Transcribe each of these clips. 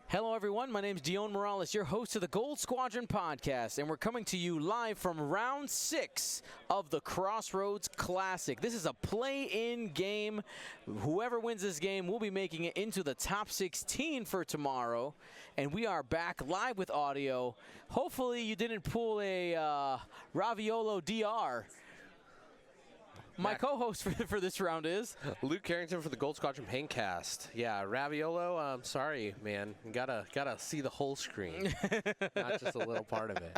Hello, everyone. My name is Dion Morales, your host of the Gold Squadron podcast, and we're coming to you live from Round 6 of the Crossroads Classic. This is a play-in game. Whoever wins this game will be making it into the top 16 for tomorrow, and we are back live with audio. Hopefully, you didn't pull a Raviolo DR. My co-host for this round is Luke Carrington for the Gold Squadron Paintcast. Yeah, Raviolo, I'm sorry, man. You gotta see the whole screen, not just a little part of it.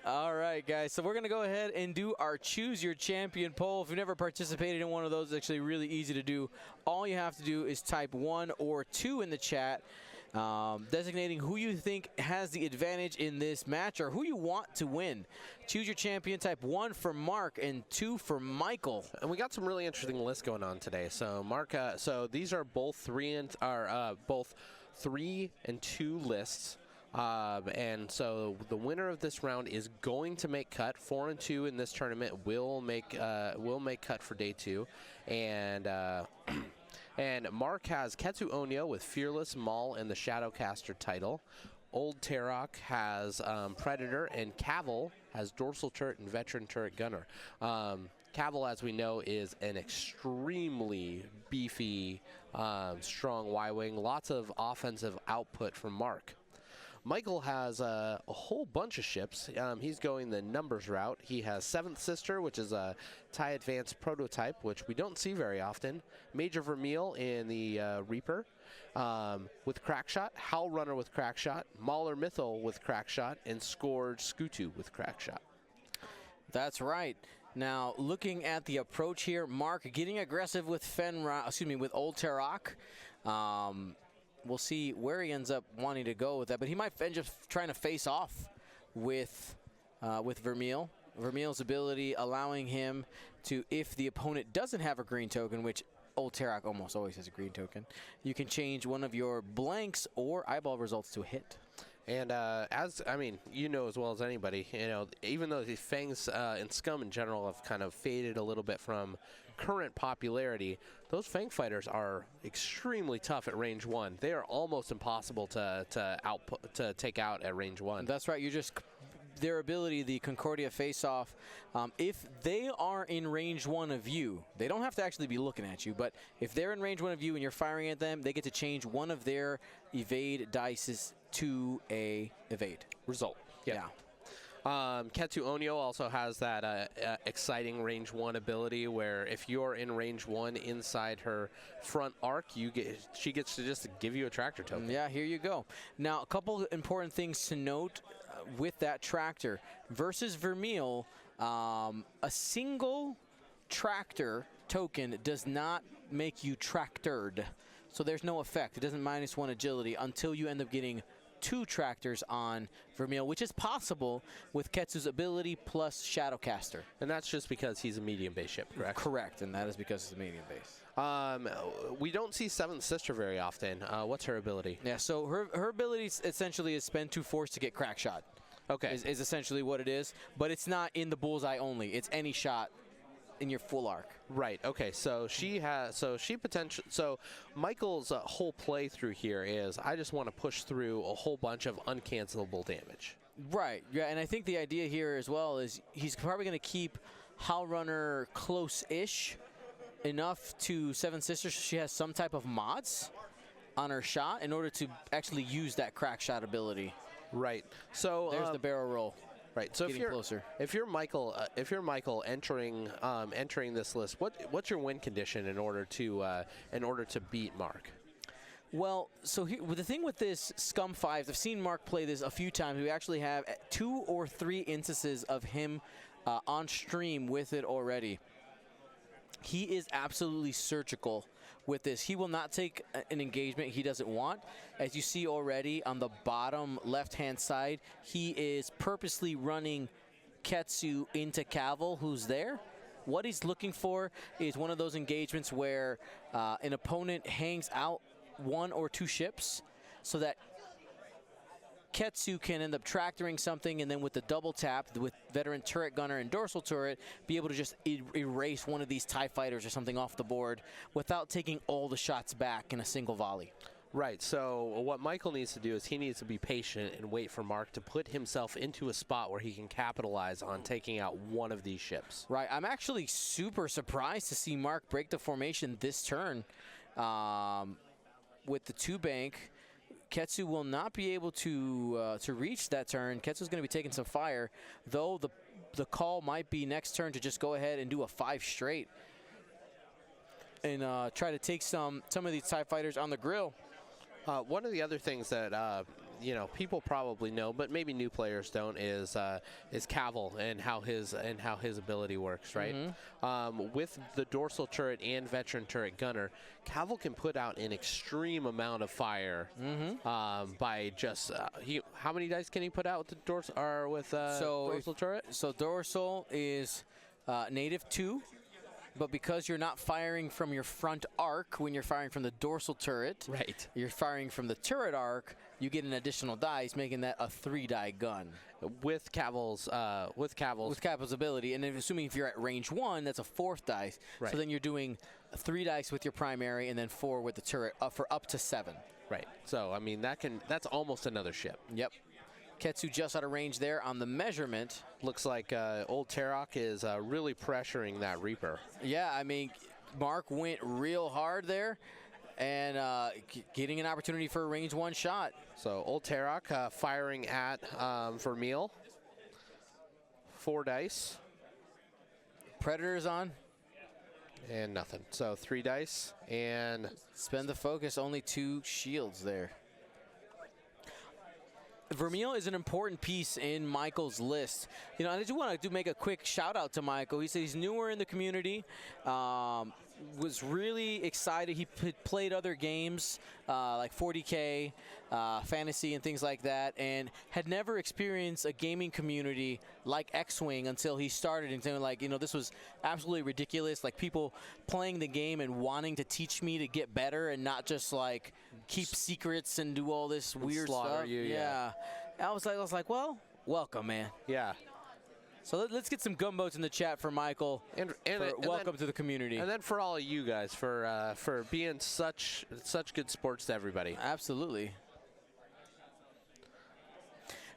All right, guys. So we're going to go ahead and do our Choose Your Champion poll. If you've never participated in one of those, it's actually really easy to do. All you have to do is type 1 or 2 in the chat, designating who you think has the advantage in this match or who you want to win. Choose Your Champion, type 1 for Mark and 2 for Michael. And we got some really interesting lists going on today. So Mark, so these are both 3 and 2 lists. And so the winner of this round is going to make cut. 4 and 2 in this tournament will make cut for day 2, and and Mark has Ketsu Onyo with Fearless, Maul, and the Shadowcaster title. Old Tarok has Predator, and Cavill has Dorsal Turret and Veteran Turret Gunner. Cavill, as we know, is an extremely beefy, strong Y-Wing. Lots of offensive output from Mark. Michael has a whole bunch of ships. He's going the numbers route. He has 7th Sister, which is a TIE Advanced prototype, which we don't see very often. Major Vermeil in the Reaper with Crackshot. Howl Runner with Crackshot. Mauler Mythil with Crackshot. And Scourge Skutu with Crackshot. That's right. Now, looking at the approach here, Mark getting aggressive with with Old Tarok. We'll see where he ends up wanting to go with that, but he might end up trying to face off with Vermeil. Vermeil's ability allowing him to, if the opponent doesn't have a green token, which Old Tarok almost always has a green token, you can change one of your blanks or eyeball results to a hit. And you know as well as anybody, even though the Fangs and Scum in general have kind of faded a little bit from current popularity, those Fang fighters are extremely tough at range 1. They are almost impossible to take out at range 1. That's right. Their ability, the Concordia face-off, if they are in range 1 of you, they don't have to actually be looking at you, but if they're in range 1 of you and you're firing at them, they get to change one of their evade dices to a evade result. Yeah. Ketsu Onyo also has that exciting range 1 ability where if you're in range 1 inside her front arc, she gets to just give you a tractor token. Yeah, here you go. Now, a couple important things to note with that tractor. Versus Vermeil, a single tractor token does not make you tractored. So there's no effect. It doesn't -1 agility until you end up getting 2 tractors on Vermeil, which is possible with Ketsu's ability plus Shadowcaster. And that's just because he's a medium base ship, correct? Correct, and that is because it's a medium base. We don't see 7th Sister very often. What's her ability? Yeah, so her ability essentially is spend 2 force to get Crackshot. Okay. Is essentially what it is, but it's not in the bullseye only. It's any shot in your full arc. Right. Okay. So So Michael's whole playthrough here is I just want to push through a whole bunch of uncancelable damage. Right. Yeah. And I think the idea here as well is he's probably going to keep Howl Runner close-ish enough to 7th Sister so she has some type of mods on her shot in order to actually use that Crackshot ability. Right. So there's the barrel roll. Right. So if you're Michael entering this list, what's your win condition in order to beat Mark? Well, so the thing with this Scum 5s, I've seen Mark play this a few times. We actually have 2 or 3 instances of him on stream with it already. He is absolutely surgical with this. He will not take an engagement he doesn't want. As you see already on the bottom left-hand side, he is purposely running Ketsu into Cavill, who's there. What he's looking for is one of those engagements where an opponent hangs out 1 or 2 ships so that Ketsu can end up tractoring something, and then with the double tap, with Veteran Turret Gunner and Dorsal Turret, be able to just erase one of these TIE Fighters or something off the board without taking all the shots back in a single volley. Right, so what Michael needs to do is he needs to be patient and wait for Mark to put himself into a spot where he can capitalize on taking out one of these ships. Right, I'm actually super surprised to see Mark break the formation this turn. With the 2-bank, Ketsu will not be able to reach that turn. Ketsu's going to be taking some fire, though the call might be next turn to just go ahead and do a 5 straight and try to take some of these TIE fighters on the grill. One of the other things that you know, people probably know, but maybe new players don't, is Cavill and how his ability works, right? With the dorsal turret and veteran turret gunner, Cavill can put out an extreme amount of fire by just how many dice can he put out with the dorsal or with dorsal turret? So dorsal is native 2. But because you're not firing from your front arc when you're firing from the dorsal turret, right, you're firing from the turret arc, you get an additional dice, making that a 3-die gun. With Cavill's ability, and then assuming if you're at range 1, that's a 4th dice. Right. So then you're doing 3 dice with your primary, and then 4 with the turret for up to 7. Right. So I mean that's almost another ship. Yep. Ketsu just out of range there on the measurement. Looks like old Tarok is really pressuring that Reaper. Yeah, I mean, Mark went real hard there and getting an opportunity for a range 1 shot. So old Tarok firing at Vermeil. 4 dice. Predator's on. And nothing. So 3 dice and... Spend the focus, only 2 shields there. Vermeil is an important piece in Michael's list. You know, I just want to make a quick shout out to Michael. He said he's newer in the community, was really excited. He played other games like 40K, fantasy and things like that, and had never experienced a gaming community like X-Wing until he started and saying, like, you know, this was absolutely ridiculous. Like, people playing the game and wanting to teach me to get better and not just like keep secrets and do all this weird stuff. Yeah. I was like, well, welcome, man. Yeah. So let's get some gunboats in the chat for Michael. And welcome to the community. And then for all of you guys for being such good sports to everybody. Absolutely.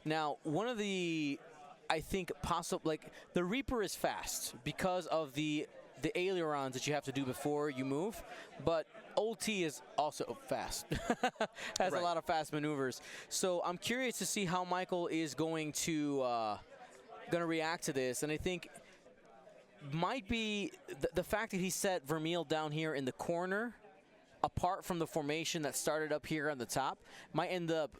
Now, one of the, I think, possible, like, the Reaper is fast because of the ailerons that you have to do before you move, but Old T is also fast. Has a lot of fast maneuvers. So I'm curious to see how Michael is going to react to this, and I think might be the fact that he set Vermeil down here in the corner, apart from the formation that started up here on the top, might end up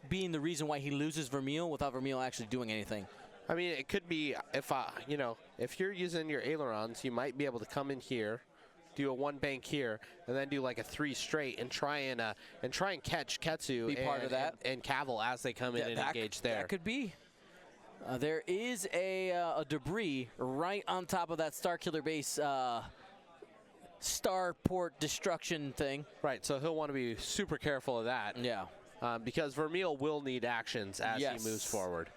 being the reason why he loses Vermeil without Vermeil actually doing anything. I mean, it could be if you know, if you're using your ailerons, you might be able to come in here, do a 1 bank here, and then do like a 3 straight and try and catch Ketsu and Cavill as they come in and engage there. That could be. There is a debris right on top of that Starkiller base starport destruction thing. Right, so he'll want to be super careful of that. Yeah. Because Vermeil will need actions as he moves forward.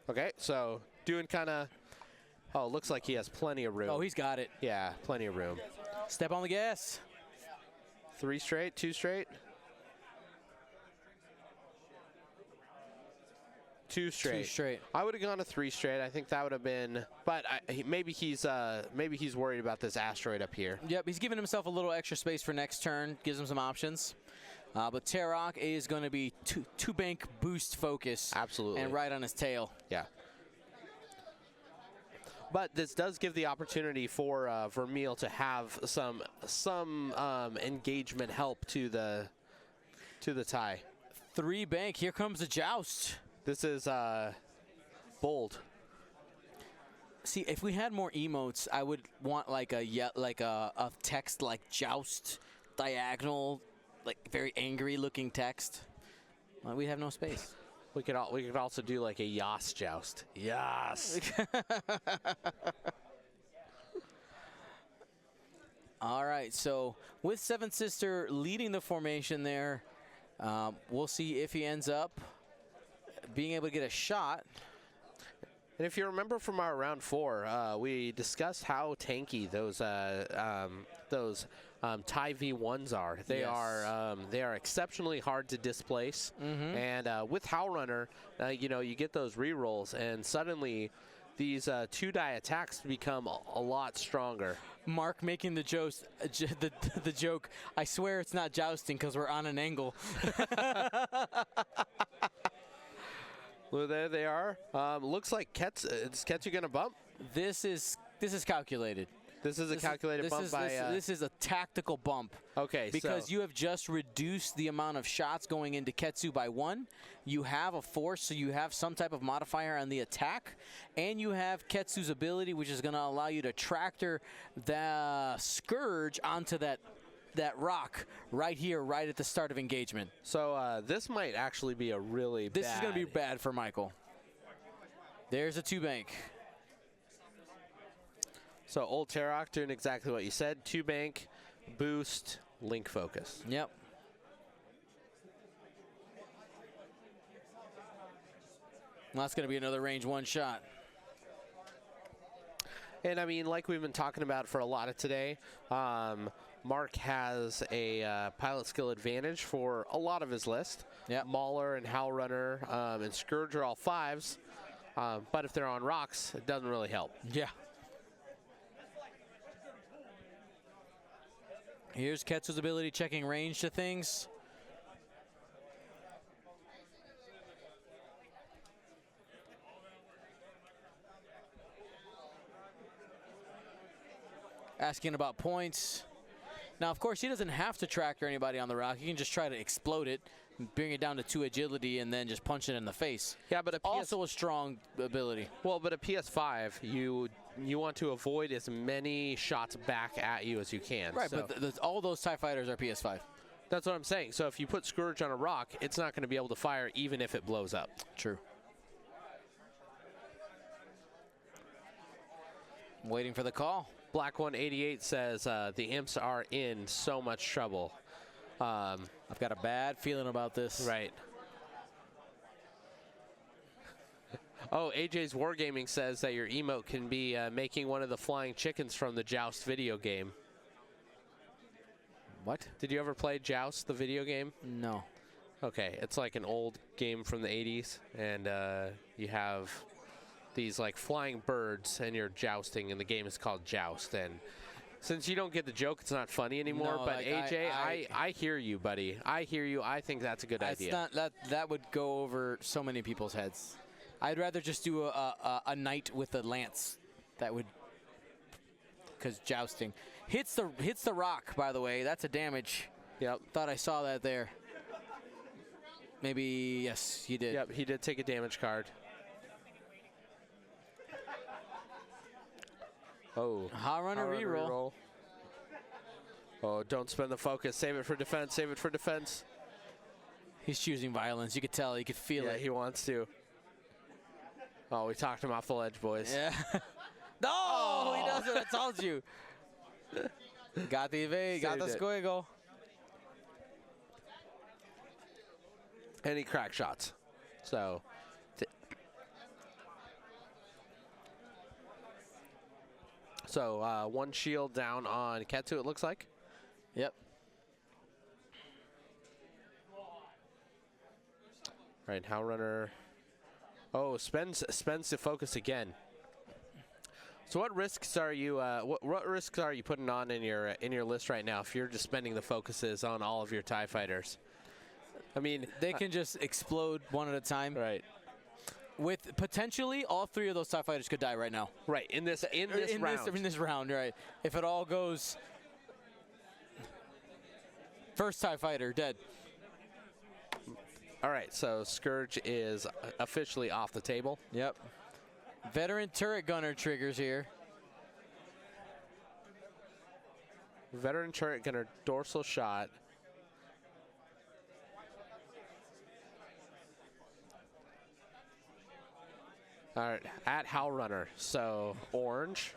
Okay, so doing kind of, oh, looks like he has plenty of room. Oh, he's got it. Yeah, plenty of room. Step on the gas. 3 straight, 2 straight. 2 straight. 2 straight. I would have gone to 3 straight. I think that would have been, but maybe he's worried about this asteroid up here. Yep, he's giving himself a little extra space for next turn. Gives him some options. But Tarok is going to be 2 bank boost focus. Absolutely. And right on his tail. Yeah. But this does give the opportunity for Vermeil to have some engagement help to the tie. 3 bank. Here comes the joust. This is bold. See, if we had more emotes, I would want like a text like joust, diagonal, like very angry looking text. We have no space. We could also do like a Yas joust. Yas. All right, so with Seven Sister leading the formation there, we'll see if he ends up being able to get a shot. And if you remember from our round 4, we discussed how tanky those TIE V1s are. They are exceptionally hard to displace. And with Howl Runner, you know, you get those rerolls, and suddenly these 2-die attacks become a lot stronger. Mark making the joke, I swear it's not jousting because we're on an angle. Well, there they are. Looks like is Ketsu going to bump? This is calculated. This is a calculated bump by... This is a tactical bump. Okay, because you have just reduced the amount of shots going into Ketsu by 1. You have a force, so you have some type of modifier on the attack. And you have Ketsu's ability, which is going to allow you to tractor the Scourge onto that rock right here, right at the start of engagement. So this might actually be a really This is going to be bad for Michael. There's a 2-bank. So Old Tarok doing exactly what you said. 2-bank, boost, link focus. Yep. Well, that's going to be another range 1 shot. And I mean, like we've been talking about for a lot of today, Mark has a pilot skill advantage for a lot of his list. Yep. Mauler and Howl Runner and Scourge are all 5s. But if they're on rocks, it doesn't really help. Yeah. Here's Ketsu's ability, checking range to things. Asking about points. Now, of course, he doesn't have to tractor anybody on the rock. He can just try to explode it, bring it down to 2 agility, and then just punch it in the face. Yeah, but also a strong ability. Well, but a PS5, you want to avoid as many shots back at you as you can. Right, so but all those TIE fighters are PS5. That's what I'm saying. So if you put Scourge on a rock, it's not going to be able to fire even if it blows up. True. Waiting for the call. Black 188 says the imps are in so much trouble. I've got a bad feeling about this. Right. Oh, AJ's Wargaming says that your emote can be making one of the flying chickens from the Joust video game. What? Did you ever play Joust, the video game? No. Okay, it's like an old game from the 80s, and you have these like flying birds, and you're jousting, and the game is called Joust. And since you don't get the joke, it's not funny anymore. No, but like AJ, I hear you, buddy. I hear you. I think that's a good idea. That would go over so many people's heads. I'd rather just do a knight with a lance. That would, because jousting hits the rock. By the way, that's a damage. Yep. Thought I saw that there. Maybe yes, he did. Yep, he did take a damage card. Oh, Howl Runner reroll. Oh, don't spend the focus. Save it for defense. Save it for defense. He's choosing violence. You could tell. You could feel it. Yeah, he wants to. Oh, we talked him off the ledge, boys. Yeah. No, he doesn't. I told you. Got the evade. Got the squiggle. And he cracked shots. So. So, 1 shield down on Ketsu, it looks like. Yep. Right, Howl Runner. Oh, spends the focus again. So, what risks are you? What risks are you putting on in your list right now? If you're just spending the focuses on all of your TIE fighters, I mean, they can just explode one at a time. Right. With potentially all 3 of those TIE fighters could die right now. Right, in this round. In this round, right. If it all goes, first TIE fighter dead. All right, so Scourge is officially off the table. Yep. Veteran turret gunner triggers here. Veteran turret gunner dorsal shot. All right, at Howl Runner. So orange.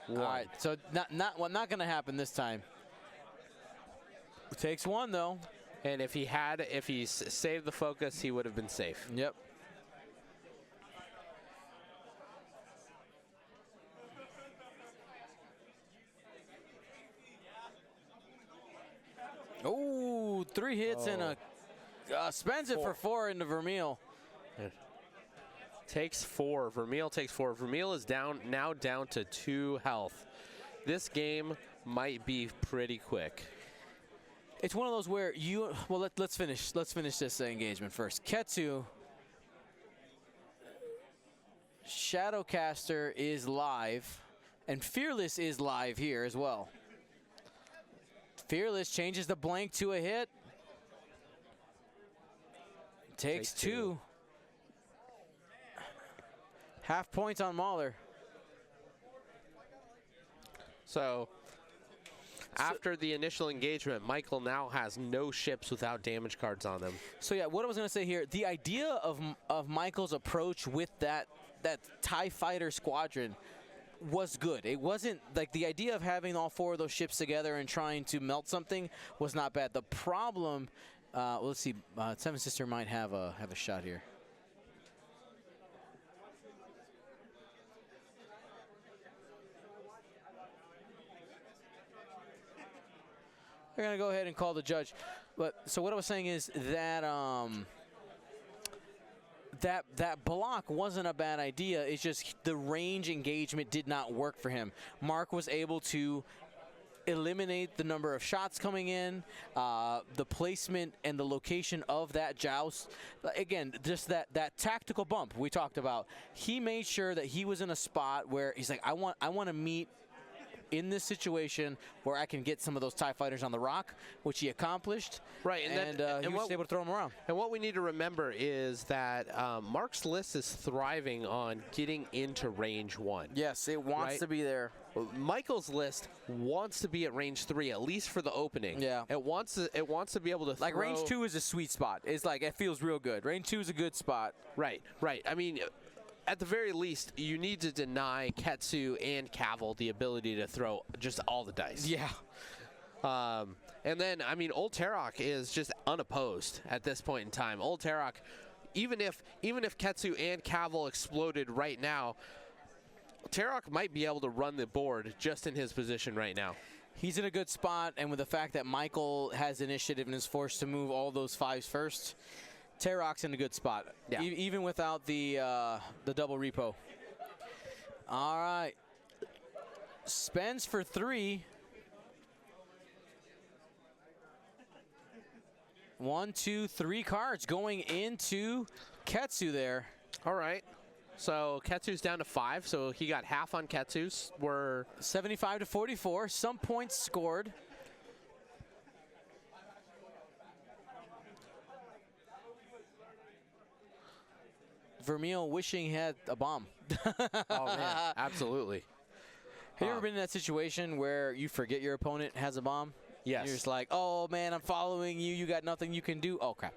All right, so not going to happen this time. Takes 1 though. And if he saved the focus, he would have been safe. Yep. 3 hits and a spends it for 4 into Vermeil. Takes 4. Vermeil takes 4. Vermeil is now down to 2 health. This game might be pretty quick. It's one of those where let's finish this engagement first. Ketsu, Shadowcaster is live, and Fearless is live here as well. Fearless changes the blank to a hit. Takes 2. Half points on Mahler. So after the initial engagement, Michael now has no ships without damage cards on them. So yeah, what I was going to say here, the idea of Michael's approach with that TIE fighter squadron was good. It wasn't like the idea of having all 4 of those ships together and trying to melt something was not bad. The problem, let's see, Seven Sister might have a shot here. They're going to go ahead and call the judge. But so what I was saying is that that block wasn't a bad idea. It's just the range engagement did not work for him. Mark was able to eliminate the number of shots coming in, the placement and the location of that joust. Again, just that tactical bump we talked about. He made sure that he was in a spot where he's like, I want to meet in this situation where I can get some of those TIE fighters on the rock, which he accomplished. Right, and he was able to throw them around. And what we need to remember is that Mark's list is thriving on getting into range 1. Yes, it wants to be there. Michael's list wants to be at range 3, at least for the opening. Yeah. It wants to be able to like throw. Range 2 is a sweet spot. It's like, it feels real good. Range 2 is a good spot. Right. I mean, at the very least, you need to deny Ketsu and Cavill the ability to throw just all the dice. Yeah. And then, I mean, Old Tarok is just unopposed at this point in time. Old Tarok, even if Ketsu and Cavill exploded right now, Tarok might be able to run the board just in his position right now. He's in a good spot, and with the fact that Michael has initiative and is forced to move all those 5s first, Tarok's in a good spot, even without the double repo. All right. Spends for 3. 1, 2, 3 cards going into Ketsu there. All right. So Ketsu's down to 5, so he got half on Ketsu's. We're 75 to 44. Some points scored. Vermeil wishing he had a bomb. Oh, man, absolutely. Have you ever been in that situation where you forget your opponent has a bomb? Yes. You're just like, oh, man, I'm following you. You got nothing you can do. Oh, crap.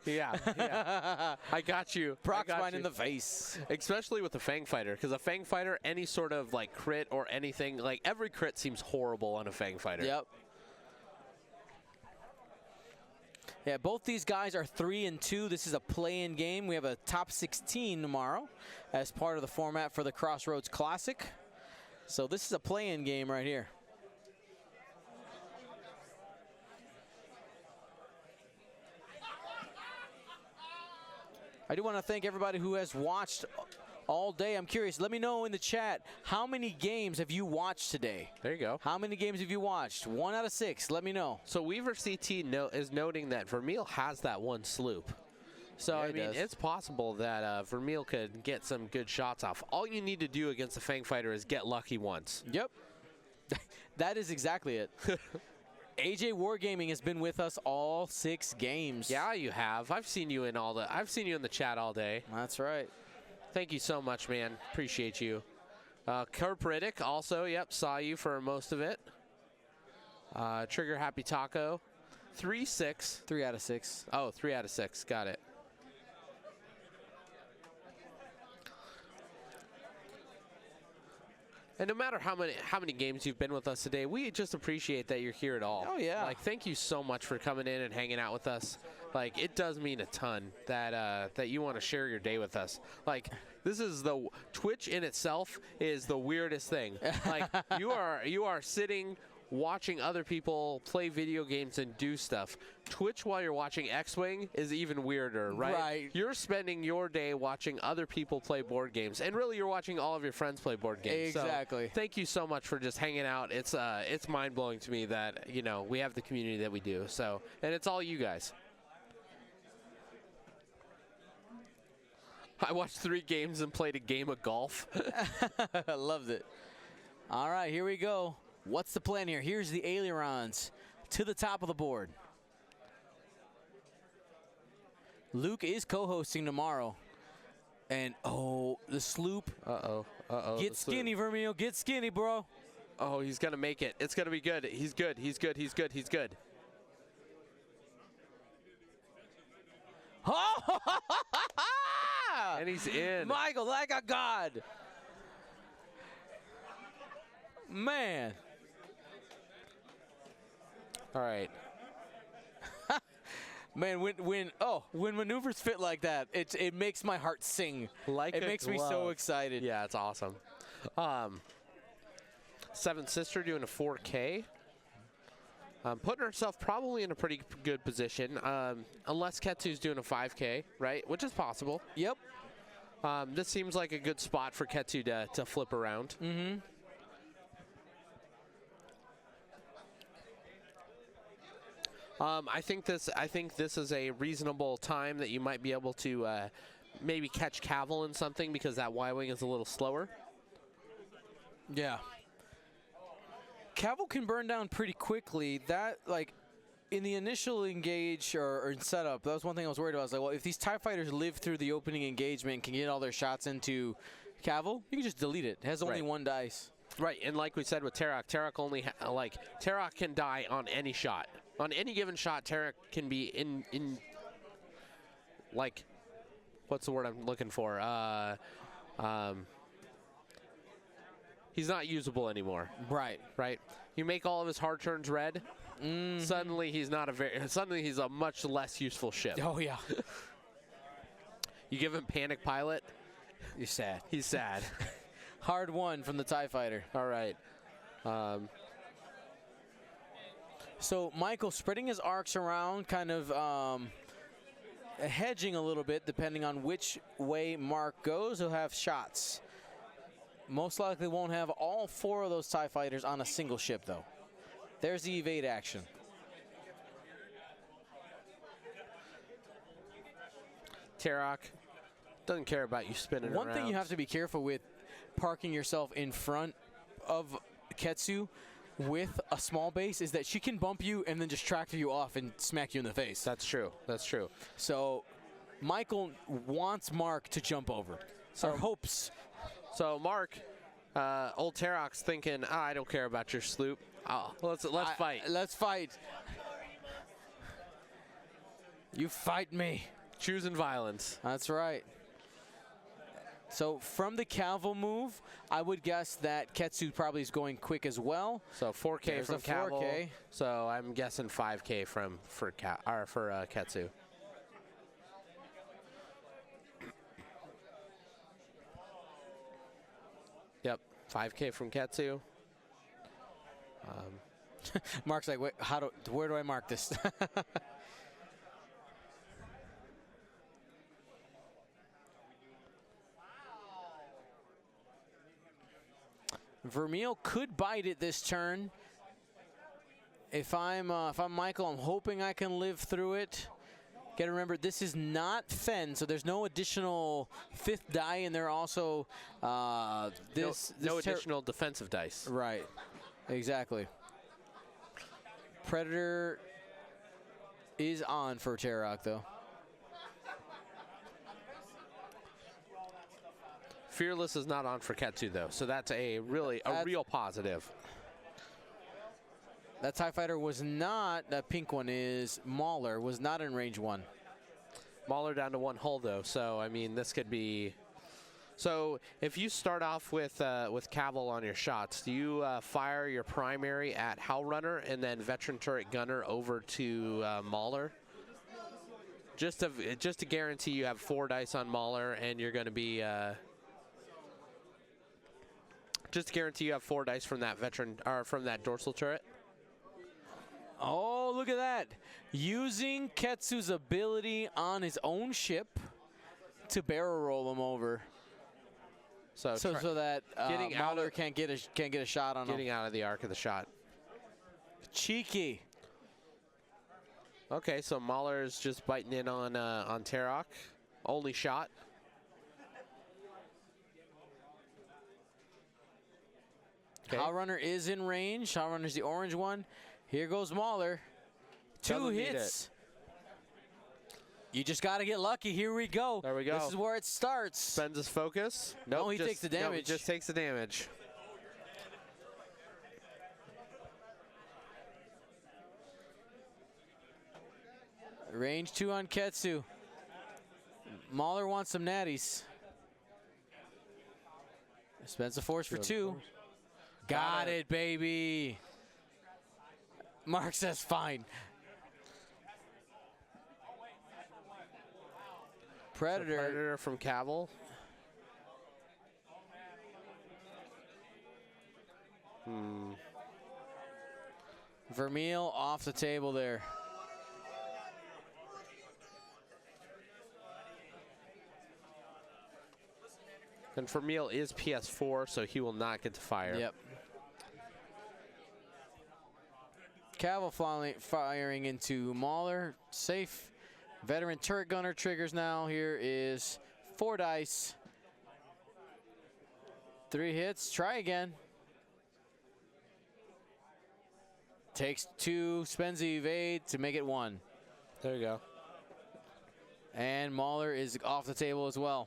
Yeah. I got you. Proc spine in the face. Especially with a Fang Fighter, because a Fang Fighter, any sort of like crit or anything, like every crit seems horrible on a Fang Fighter. Yep. Yeah, both these guys are 3-2. This is a play-in game. We have a top 16 tomorrow as part of the format for the Crossroads Classic. So this is a play-in game right here. I do want to thank everybody who has watched all day. I'm curious, let me know in the chat, how many games have you watched today? There you go. How many games have you watched? 1 out of 6, let me know. So Weaver CT is noting that Vermeil has that 1 sloop. So, Yeah, I mean, it's possible that Vermeil could get some good shots off. All you need to do against a Fang Fighter is get lucky once. Yep. That is exactly it. AJ Wargaming has been with us all 6 games. Yeah, you have. I've seen you in the chat all day. That's right. Thank you so much, man. Appreciate you. Kurt Riddick also, yep, saw you for most of it. Trigger Happy Taco. 3-6. 3 out of 6. Oh, 3 out of 6. Got it. And no matter how many games you've been with us today, we just appreciate that you're here at all. Oh, yeah. Like, thank you so much for coming in and hanging out with us. Like, it does mean a ton that you want to share your day with us. Like, this is Twitch in itself is the weirdest thing. Like, you are sitting watching other people play video games and do stuff. Twitch while you're watching X-Wing is even weirder, right? Right. You're spending your day watching other people play board games, and really you're watching all of your friends play board games. Exactly. So thank you so much for just hanging out. It's mind-blowing to me that, you know, we have the community that we do. So, and it's all you guys. I watched 3 games and played a game of golf. I loved it. All right, here we go. What's the plan here? Here's the ailerons to the top of the board. Luke is co-hosting tomorrow. And, oh, the sloop. Uh-oh. Get skinny, Vermeil. Get skinny, bro. Oh, he's going to make it. It's going to be good. He's good. He's good. He's good. He's good. Oh! And he's in. Michael, like a god. Man. All right. Man, when maneuvers fit like that, it makes my heart sing. Like it a makes me glove. so excited. Yeah, it's awesome. Seventh Sister doing a 4K. Putting herself probably in a pretty good position, unless Ketsu's doing a 5K, right? Which is possible. Yep. This seems like a good spot for Ketsu to flip around. Mm-hmm. I think this is a reasonable time that you might be able to maybe catch Cavill in something, because that Y-wing is a little slower. Yeah. Cavill can burn down pretty quickly. That, like, in the initial engage or in setup, that was one thing I was worried about. I was like, well, if these TIE fighters live through the opening engagement and can get all their shots into Cavill, you can just delete it. It has only one dice. Right, and like we said with Tarak, Tarak can die on any shot. On any given shot, Tarak can be in like, what's the word I'm looking for? He's not usable anymore. Right. Right. You make all of his hard turns red. Suddenly he's a much less useful ship. Oh yeah. You give him Panic Pilot, You're sad. he's sad. Hard one from the TIE fighter. All right. So Michael spreading his arcs around, kind of hedging a little bit depending on which way Mark goes. He'll have shots. Most likely won't have all 4 of those TIE fighters on a single ship, though. There's the evade action. Tarak doesn't care about you spinning around. One thing you have to be careful with, parking yourself in front of Ketsu with a small base, is that she can bump you and then just tractor you off and smack you in the face. That's true. That's true. So Michael wants Mark to jump over. Or hopes. So Mark, old Tarak's thinking, I don't care about your sloop. Let's fight. Let's fight. You fight me. Choosing violence. That's right. So from the Cavill move, I would guess that Ketsu probably is going quick as well. So 4K There's from a Cavill. 4K. So I'm guessing 5K for Ketsu. Yep, 5K from Ketsu. Mark's like, wait, where do I mark this? Vermeil could bite it this turn. If I'm Michael, I'm hoping I can live through it. Got to remember, this is not Fen, so there's no additional 5th die, and there are also no additional defensive dice. Right, exactly. Predator is on for Tarak, though. Fearless is not on for Ketsu, though, so that's a real positive. That TIE fighter was not, that pink one is Mauler, was not in range 1. Mauler down to 1 hull, though, so, I mean, this could be... So, if you start off with Cavill on your shots, do you fire your primary at Howl Runner and then Veteran Turret Gunner over to Mauler? Just to guarantee you have 4 dice on Mauler, and you're going to be... just to guarantee you have 4 dice from that veteran, or from that dorsal turret. Oh, look at that. Using Ketsu's ability on his own ship to barrel roll him over. So that Mahler can't get a shot on him. Getting out of the arc of the shot. Cheeky. Okay, so Mahler's just biting in on Tarok. Only shot. Okay. Howrunner is in range. Howrunner's the orange one. Here goes Mahler. Two hits. You just got to get lucky. Here we go. There we go. This is where it starts. Spends his focus. Nope, no, he takes the damage. No, he just takes the damage. Range 2 on Ketsu. Mahler wants some natties. Spends the force for 2. Got it, baby. Mark says fine. Predator. Predator from Cavill. Vermeil off the table there. And Vermeil is PS4, so he will not get to fire. Yep. Cavill firing into Mahler. Safe. Veteran turret gunner triggers now. Here is 4 dice. 3 hits. Try again. Takes 2. Spends the evade to make it 1. There you go. And Mahler is off the table as well.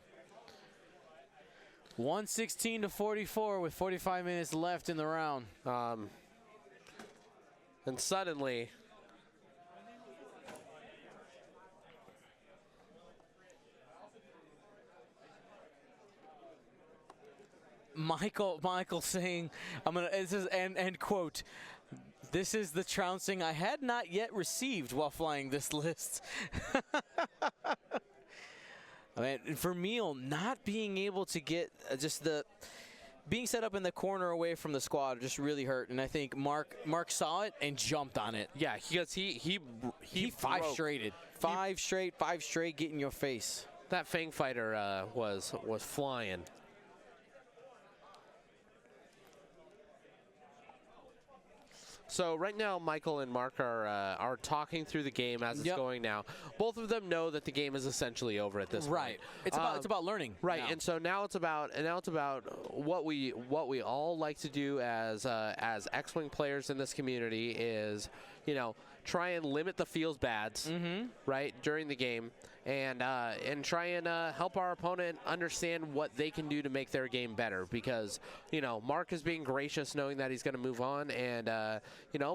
116 to 44 with 45 minutes left in the round. And suddenly, Michael saying, this is end quote. This is the trouncing I had not yet received while flying this list. I mean, Vermeil not being able to get being set up in the corner away from the squad just really hurt, and I think Mark saw it and jumped on it. Yeah, because he five straight, get in your face. That Fang fighter was flying. So right now, Michael and Mark are talking through the game as it's going now. Both of them know that the game is essentially over at this point. Right. It's about learning. Right. Now. And so now it's about what we all like to do as X-Wing players in this community is, try and limit the feels bads, right, during the game, and try and help our opponent understand what they can do to make their game better. Because Mark is being gracious, knowing that he's going to move on, and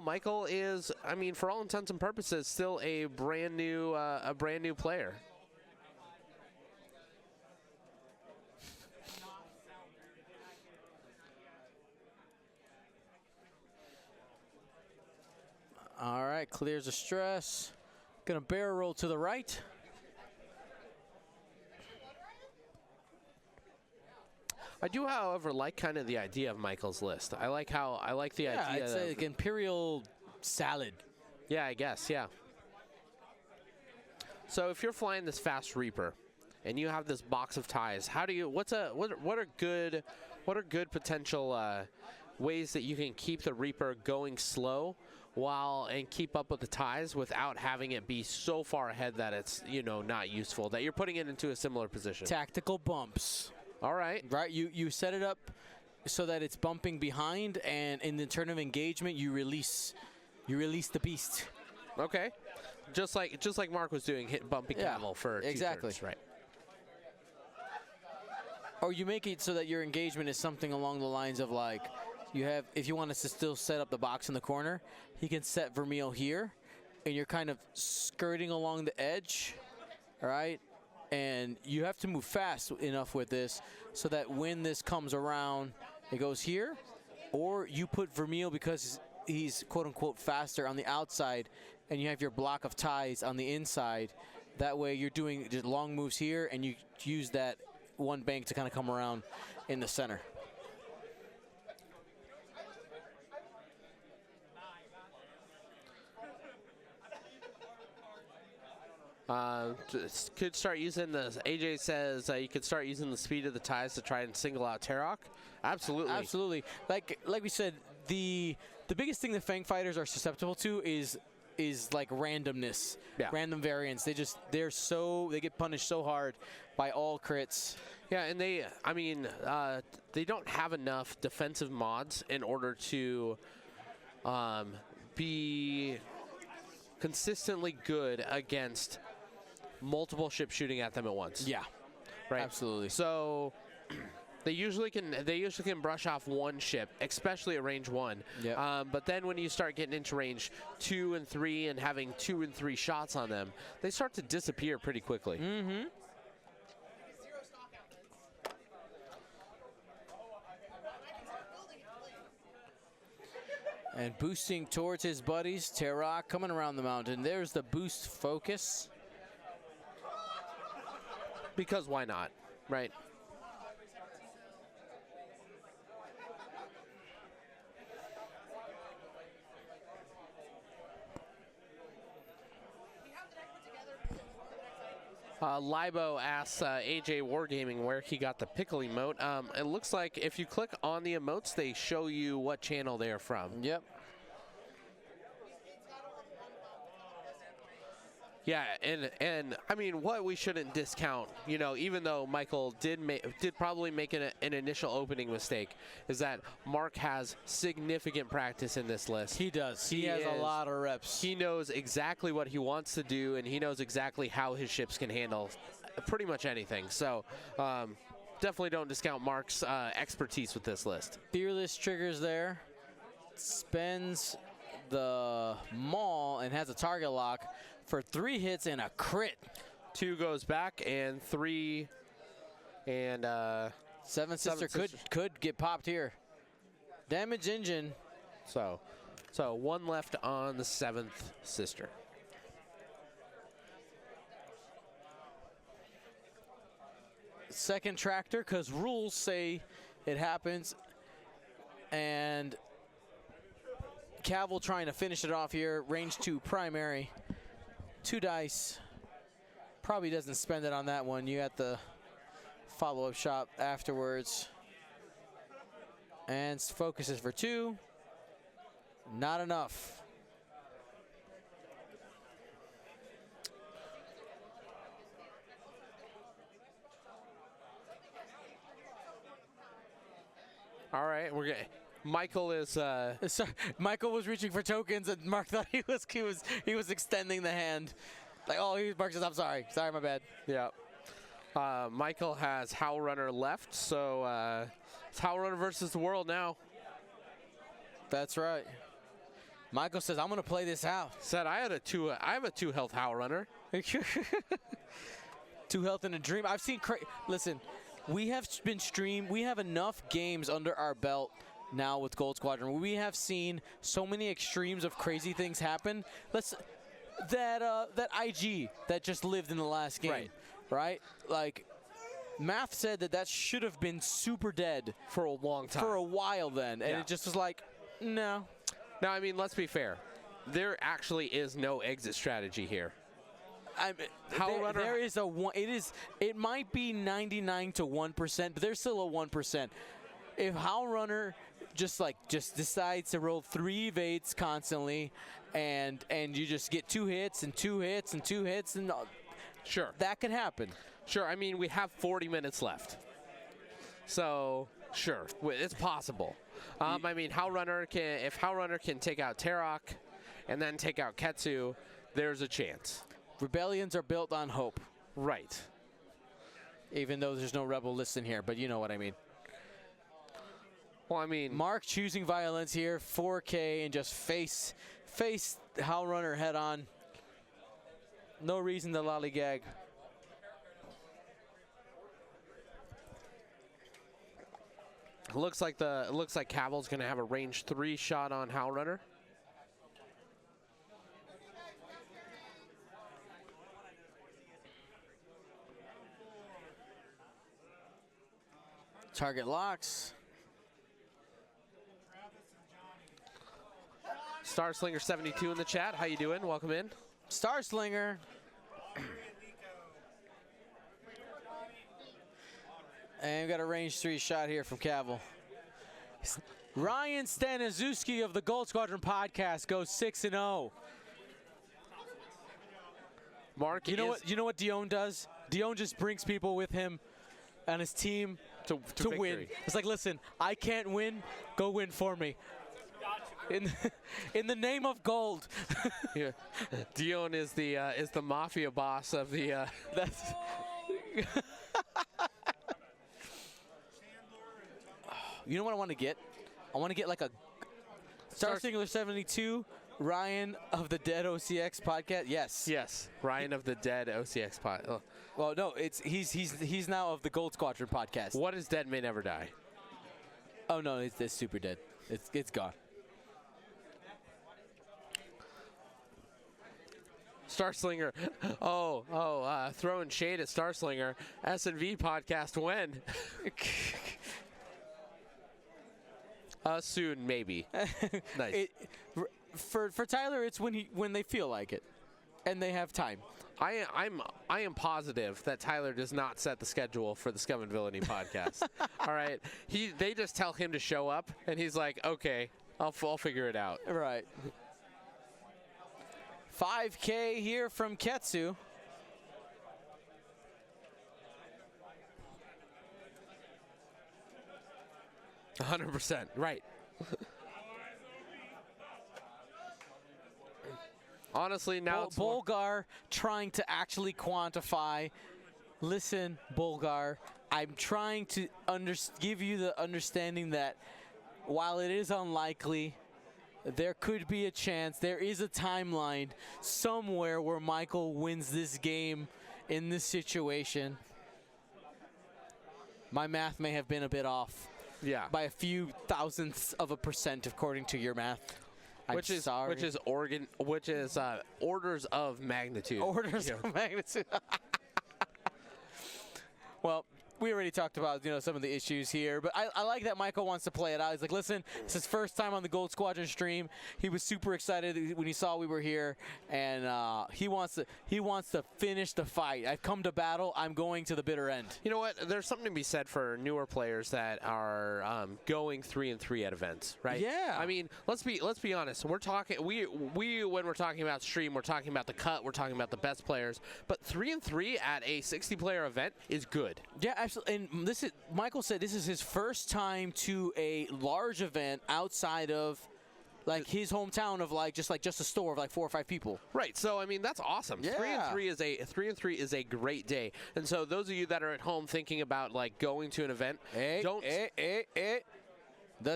Michael is, I mean, for all intents and purposes, still a brand new player. All right, clears the stress. Gonna barrel roll to the right. I do, however, like kind of the idea of Michael's list. I like the idea. Yeah, it's like Imperial salad. Yeah, I guess, yeah. So if you're flying this fast Reaper and you have this box of ties, what are good potential ways that you can keep the Reaper going slow and keep up with the ties without having it be so far ahead that it's not useful, that you're putting it into a similar position? Tactical bumps. All right. Right, you set it up so that it's bumping behind, and in the turn of engagement you release the beast. Okay. Just like Mark was doing, bumping Cavill for 2 turns, right? Or you make it so that your engagement is something along the lines of, like, if you want us to still set up the box in the corner, he can set Vermeil here, and you're kind of skirting along the edge, all right? And you have to move fast enough with this so that when this comes around, it goes here, or you put Vermeil, because he's quote-unquote faster, on the outside, and you have your block of ties on the inside. That way you're doing just long moves here, and you use that one bank to kind of come around in the center. Could start using the, AJ says you could start using the speed of the ties to try and single out Tarok. Absolutely. Absolutely. Like we said, the biggest thing that Fang fighters are susceptible to is like randomness, random variance. They get punished so hard by all crits. Yeah, and they don't have enough defensive mods in order to be consistently good against multiple ships shooting at them at once. Yeah, right. Absolutely. So they usually can brush off one ship, especially at range 1. Yep. But then when you start getting into range 2 and 3 and having 2 and 3 shots on them, they start to disappear pretty quickly. Mm-hmm. And boosting towards his buddies, Tarok coming around the mountain. There's the boost focus. Because why not, right? Libo asks AJ Wargaming where he got the pickle emote. It looks like if you click on the emotes, they show you what channel they are from. Yep. Yeah, and I mean, what we shouldn't discount, you know, even though Michael did probably make an initial opening mistake, is that Mark has significant practice in this list. He does. He has a lot of reps. He knows exactly what he wants to do, and he knows exactly how his ships can handle pretty much anything. So definitely don't discount Mark's expertise with this list. Fearless triggers there. Spends the maul and has a target lock for 3 hits and a crit. 2 goes back, and 3 and Seven Sister could get popped here. Damage engine. So 1 left on the 7th Sister. Second tractor, because rules say it happens. And Cavill trying to finish it off here. Range 2 primary. 2 dice. Probably doesn't spend it on that one. You got the follow-up shot afterwards. And focuses for 2. Not enough. All right, we're getting. Michael is. Sorry, Michael was reaching for tokens, and Mark thought he was extending the hand. Like, oh, Mark says, "I'm sorry, my bad." Yeah. Michael has Howl Runner left, so it's Howl Runner versus the world now. That's right. Michael says, "I'm gonna play this out." Said I have a 2 health Howl Runner. 2 health and a dream. I've seen. Listen, we have been streamed. We have enough games under our belt now with Gold Squadron. We have seen so many extremes of crazy things happen. That IG that just lived in the last game, right? Like, Math said that should have been super dead for a long time, for a while then, and it just was like, no. Now, I mean, let's be fair. There actually is no exit strategy here. There is a one. It might be 99 to 1%, but there's still a 1%. If Howl Runner just decides to roll 3 evades constantly, and you just get 2 hits and 2 hits and 2 hits, and sure, that can happen. Sure, I mean, we have 40 minutes left, so sure, it's possible. I mean, if Howl Runner can take out Tarok and then take out Ketsu, there's a chance. Rebellions are built on hope. Right. Even though there's no rebel list in here, but you know what I mean. Well, I mean, Mark choosing violence here, 4K, and just face Howl Runner head on. No reason to lollygag. Looks like Cavill's going to have a range 3 shot on Howl Runner. Target locks. Starslinger 72 in the chat. How you doing? Welcome in. Starslinger. And we got a range 3 shot here from Cavill. Ryan Staniszewski of the Gold Squadron podcast goes 6-0. Mark, you know what Dion does? Dion just brings people with him and his team to win. It's like, listen, I can't win. Go win for me. In the name of gold. Yeah. Dion is the mafia boss of the. That's you know what I want to get? I want to get like a Star Singler 72, Ryan of the Dead OCX podcast. Yes. Yes. Ryan of the Dead OCX podcast. Oh. Well, no, he's now of the Gold Squadron podcast. What is Dead May Never Die? Oh no, it's super dead. It's gone. Starslinger. Throwing shade at Starslinger. S&V podcast when? Soon, maybe. Nice. For Tyler, it's when they feel like it, and they have time. I am positive that Tyler does not set the schedule for the Scum and Villainy podcast. All right, they just tell him to show up, and he's like, okay, I'll figure it out. Right. 5K here from Ketsu. %, right. Honestly, now it's Bulgar trying to actually quantify. Listen, Bulgar, I'm trying to give you the understanding that while it is unlikely, there could be a chance. There is a timeline somewhere where Michael wins this game in this situation. My math may have been a bit off. Yeah. By a few thousandths of a % according to your math. Which is orders of magnitude. Orders of magnitude. Well, we already talked about some of the issues here, but I like that Michael wants to play it out. He's like, listen, it's his first time on the Gold Squadron stream. He was super excited when he saw we were here, and he wants to finish the fight. I've come to battle. I'm going to the bitter end. You know what? There's something to be said for newer players that are going 3-3 at events, right? Yeah. I mean, let's be honest. We're talking when we're talking about stream, we're talking about the cut, we're talking about the best players. But 3-3 at a 60-player event is good. Yeah, absolutely. And Michael said this is his first time to a large event outside of like his hometown of just a store of like 4 or 5 people. Right. So I mean that's awesome. Yeah. 3-3 is a great day. And so those of you that are at home thinking about like going to an event, don't. The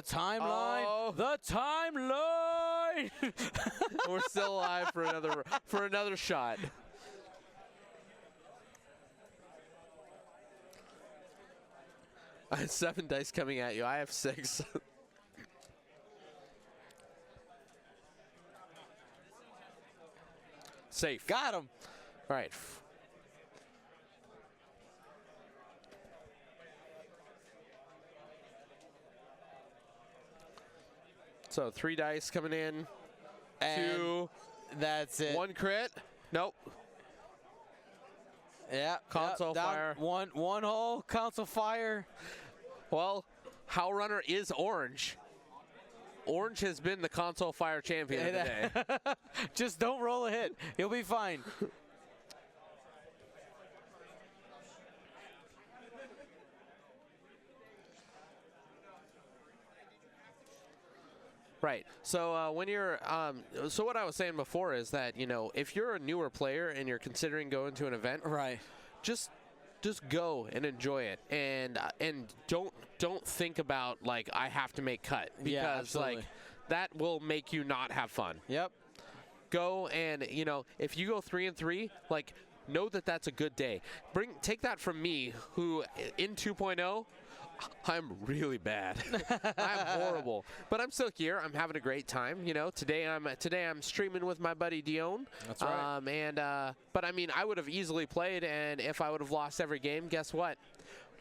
timeline. Oh. The timeline. We're still alive for another shot. I have 7 dice coming at you. I have 6. Safe. Got him. All right. So 3 dice coming in. And 2. That's it. 1 crit. Nope. Yeah. Console fire. One hole. Console fire. Well, Howl Runner is orange. Orange has been the console fire champion of the day. Just don't roll a hit. You'll be fine. Right. So when you're, so what I was saying before is that if you're a newer player and you're considering going to an event, right, just go and enjoy it, and don't think about like I have to make cut, because like that will make you not have fun. Yep. Go and if you go 3-3, like know that that's a good day. Take that from me, who in 2.0. I'm really bad. I'm horrible, but I'm still here. I'm having a great time. Today I'm streaming with my buddy Dion. That's right. But I mean, I would have easily played, and if I would have lost every game, guess what?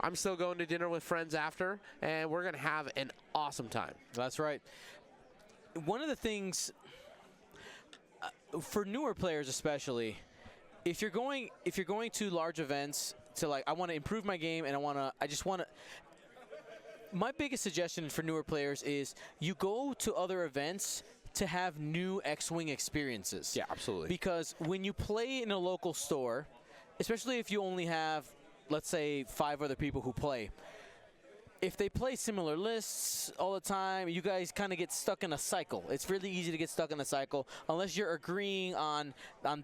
I'm still going to dinner with friends after, and we're gonna have an awesome time. That's right. One of the things for newer players, especially, if you're going to large events, to like, I want to improve my game, and I just want to. My biggest suggestion for newer players is you go to other events to have new X-Wing experiences. Yeah, absolutely. Because when you play in a local store, especially if you only have, let's say, 5 other people who play, if they play similar lists all the time, you guys kind of get stuck in a cycle. It's really easy to get stuck in a cycle unless you're agreeing on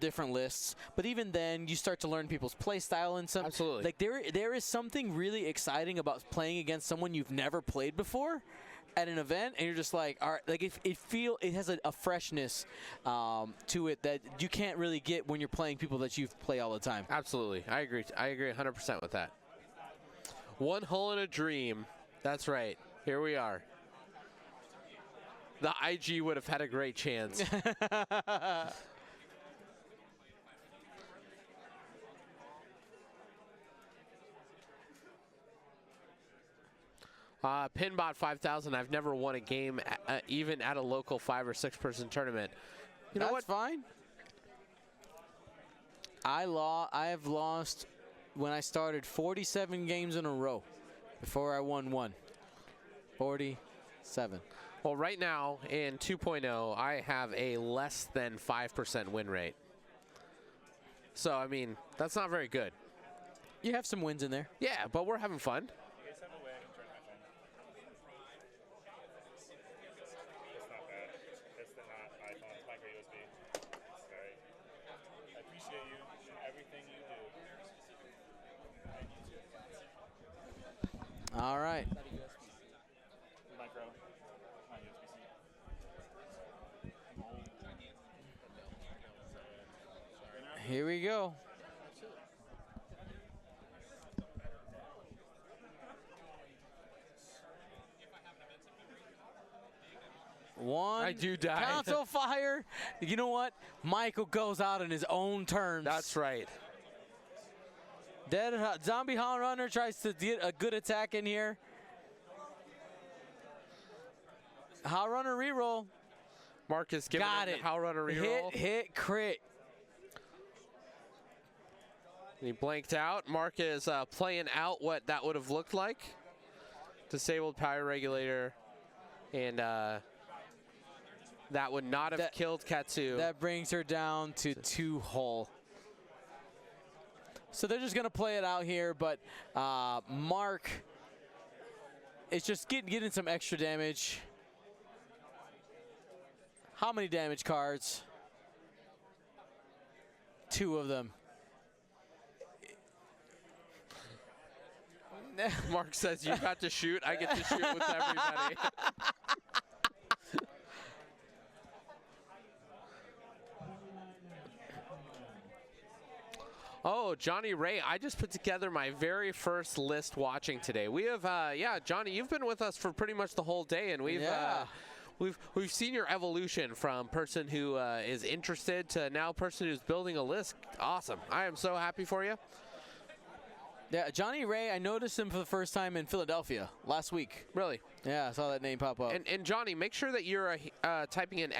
different lists. But even then, you start to learn people's play style and some. Absolutely. Like there is something really exciting about playing against someone you've never played before at an event, and you're just like, all right, like it has a freshness to it that you can't really get when you're playing people that you've played all the time. Absolutely. I agree 100% with that. One hull in a dream. That's right. Here we are. The IG would have had a great chance. Pinbot 5000. I've never won a game even at a local 5 or 6 person tournament. You know what? That's fine. I have lost when I started 47 games in a row before I won one. 47. Well, right now in 2.0, I have a less than 5% win rate. So, I mean, that's not very good. You have some wins in there. Yeah, but we're having fun. All right. Here we go. One. I do die. Console fire. You know what? Michael goes out on his own terms. That's right. Dead zombie Hall Runner tries to get a good attack in here. Hall Runner reroll. Marcus giving Got it. The Hall Runner reroll. Hit, crit. And he blanked out. Mark is playing out what that would have looked like. Disabled power regulator. And that would not have killed Katsu. That brings her down to 2 hull. So they're just going to play it out here, but Mark is just getting some extra damage. How many damage cards? 2 of them. Mark says, you got to shoot. I get to shoot with everybody. Oh, Johnny Ray, I just put together my very first list watching today. We have, yeah, Johnny, you've been with us for pretty much the whole day, and we've seen your evolution from person who is interested to now person who's building a list. Awesome. I am so happy for you. Yeah, Johnny Ray, I noticed him for the first time in Philadelphia last week. Really? Yeah, I saw that name pop up. And Johnny, make sure that you're typing in !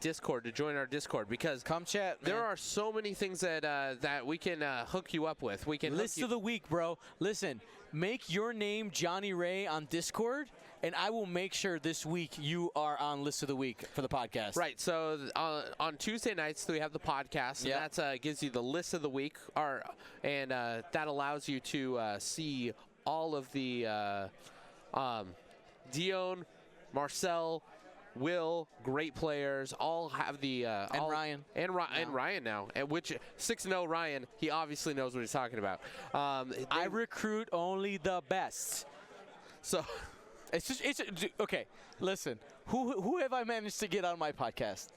Discord to join our Discord, because come chat, man. There are so many things that that we can hook you up with. We can list of the week, bro. Listen, make your name Johnny Ray on Discord, and I will make sure this week you are on list of the week for the podcast. Right. So on Tuesday nights we have the podcast, and that gives you the list of the week, and that allows you to see all of the Dion, Marcel, Will, great players, all have the and Ryan and Ryan now, and which 6-0 Ryan, he obviously knows what he's talking about. I recruit only the best. So it's okay. Listen, who have I managed to get on my podcast?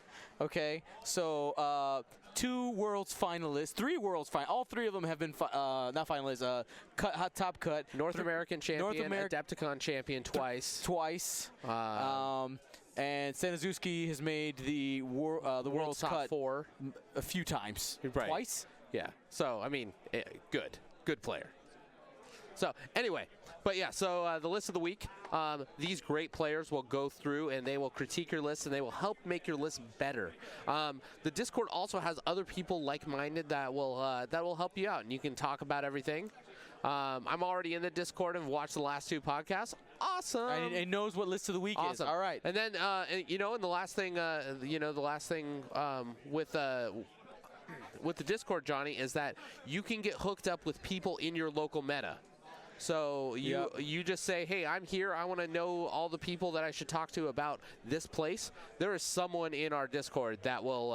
Okay, so 2 Worlds finalists, 3 Worlds finalists. All 3 of them have been not finalists. Top cut. North American champion, Adepticon champion twice. And Staniszewski has made the World's top cut 4 a few times. Right. Twice? Yeah. So I mean, good player. So anyway, but yeah, so the list of the week, these great players will go through and they will critique your list and they will help make your list better. The Discord also has other people like-minded that will help you out, and you can talk about everything. I'm already in the Discord and watched the last 2 podcasts. Awesome. And it knows what list of the week is. All right. And then, and the last thing, with the Discord, Johnny, is that you can get hooked up with people in your local meta. So you just say, hey, I'm here. I want to know all the people that I should talk to about this place. There is someone in our Discord that will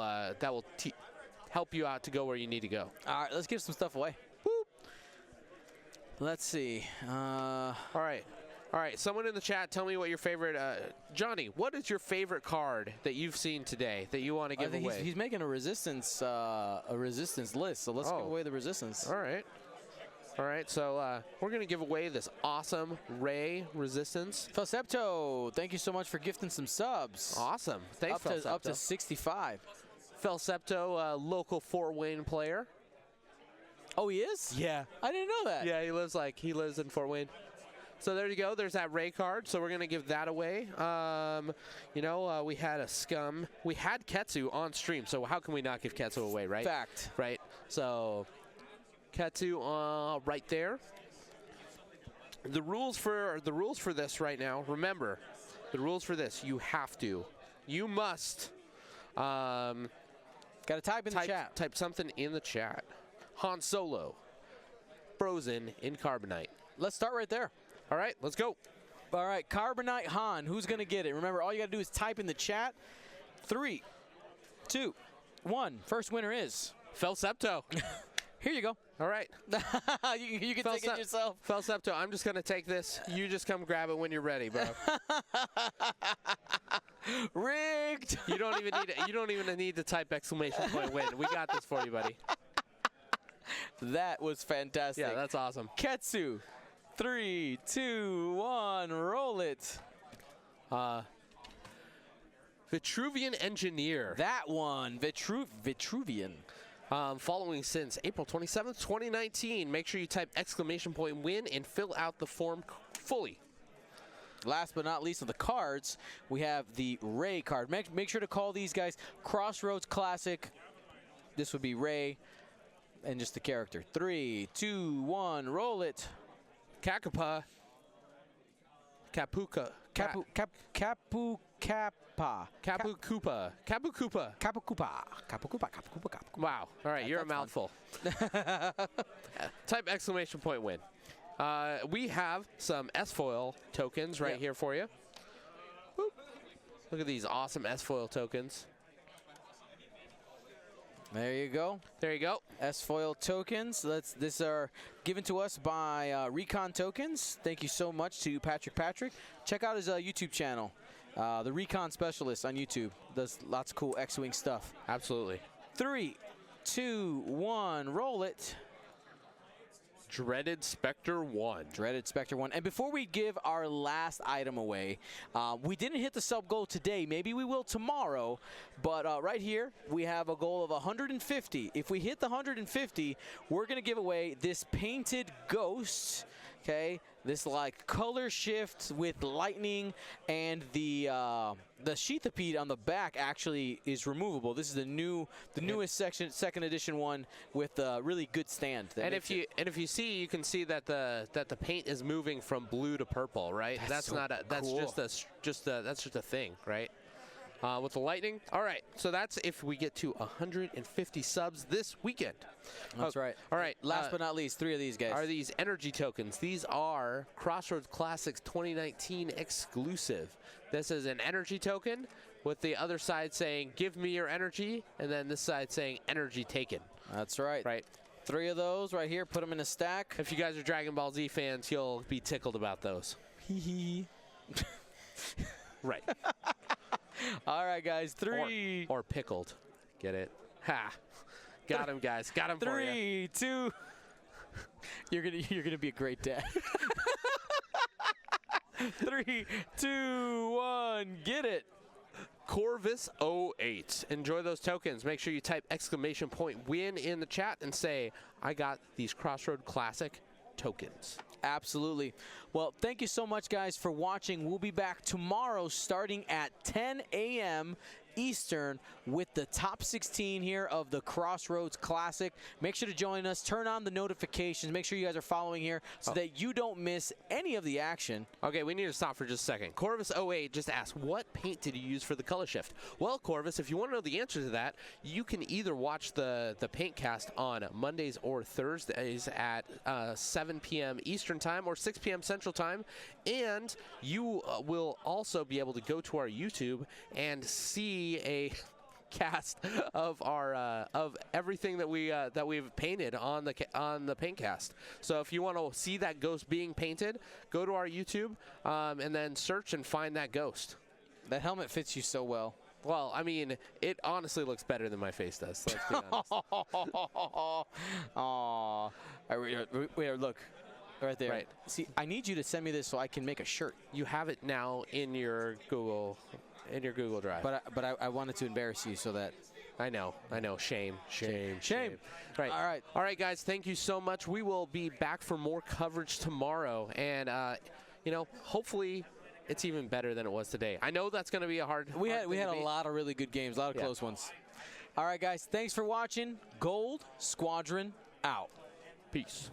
help you out to go where you need to go. All right, let's give some stuff away. Let's see. All right. Someone in the chat, tell me what your favorite. Johnny, what is your favorite card that you've seen today that you want to give away? He's making a resistance list, so let's give away the resistance. All right. So we're gonna give away this awesome Ray resistance. Felsepto, thank you so much for gifting some subs. Awesome. Thanks, Felsepto. Up to 65. Felsepto, local Fort Wayne player. Oh, he is? Yeah. I didn't know that. Yeah, he lives in Fort Wayne. So there you go. There's that Ray card. So we're going to give that away. We had a Scum. We had Ketsu on stream. So how can we not give Ketsu away, right? Fact. Right. So Ketsu right there. The rules for this right now. Remember, the rules for this. You must. Got to type in the chat. Type something in the chat. Han Solo, frozen in Carbonite. Let's start right there. All right, let's go. All right, Carbonite Han, who's going to get it? Remember, all you got to do is type in the chat. 3, 2, 1. First winner is Felsepto. Here you go. All right. you can take it yourself. Felsepto, I'm just going to take this. You just come grab it when you're ready, bro. Rigged. You don't even need to type exclamation point win. We got this for you, buddy. That was fantastic. Yeah, that's awesome. Ketsu, 3, 2, 1, roll it. Vitruvian Engineer. That one, Vitruvian. Following since April 27th, 2019. Make sure you type exclamation point win and fill out the form fully. Last but not least of the cards, we have the Ray card. Make sure to call these guys Crossroads Classic. This would be Ray. And just the character. 3, 2, 1, roll it. Kakapa. Kapuka. Kapu Kappa. Kapukupa. Kapukupa. Kapukupa. Wow. All right, you're a mouthful. Type exclamation point win. We have some S-foil tokens right here for you. Whoop. Look at these awesome S-foil tokens. There you go. There you go. S-foil tokens. These are given to us by Recon Tokens. Thank you so much to Patrick. Check out his YouTube channel, the Recon Specialist on YouTube. Does lots of cool X-Wing stuff. Absolutely. 3, 2, 1, roll it. Dreaded Spectre 1. Dreaded Spectre 1. And before we give our last item away, we didn't hit the sub goal today. Maybe we will tomorrow. But right here, we have a goal of 150. If we hit the 150, we're going to give away this painted ghost. Okay, this like color shift with lightning, and the sheathopede on the back actually is removable. This is the newest second edition one with a really good stand. And if you see, you can see that the paint is moving from blue to purple, right? That's just a thing, right? With the lightning. All right, so that's if we get to 150 subs this weekend. That's right. All right. Last but not least, 3 of these guys. Are these energy tokens. These are Crossroads Classics 2019 exclusive. This is an energy token with the other side saying, give me your energy, and then this side saying, energy taken. That's right. Right. 3 of those right here. Put them in a stack. If you guys are Dragon Ball Z fans, you'll be tickled about those. Right. All right, guys. 3. Or pickled. Get it? Ha. Got him, guys. Got him for you. 3, 2. You're gonna be a great dad. 3, 2, 1. Get it. Corvus 08. Enjoy those tokens. Make sure you type exclamation point win in the chat and say, I got these Crossroad Classic tokens. Absolutely. Well, thank you so much, guys, for watching. We'll be back tomorrow starting at 10 a.m. Eastern with the top 16 here of the Crossroads Classic. Make sure to join us. Turn on the notifications. Make sure you guys are following here so that you don't miss any of the action. Okay, we need to stop for just a second. Corvus08 just asked, what paint did you use for the color shift? Well, Corvus, if you want to know the answer to that, you can either watch the paint cast on Mondays or Thursdays at 7 p.m. Eastern Time or 6 p.m. Central Time, and you will also be able to go to our YouTube and see a cast of our of everything that we've painted on the paint cast. So if you want to see that ghost being painted, go to our YouTube and then search and find that ghost. That helmet fits you so well. Well, I mean, it honestly looks better than my face does. Let's be honest. Aww. Wait, look. Right there. Right. See, I need you to send me this so I can make a shirt. You have it now in your Google Drive. But I wanted to embarrass you so that. I know. Shame. Right. All right, guys. Thank you so much. We will be back for more coverage tomorrow, and hopefully it's even better than it was today. I know that's going to be a hard. We had a lot of really good games, a lot of close ones. All right, guys. Thanks for watching. Gold Squadron out. Peace.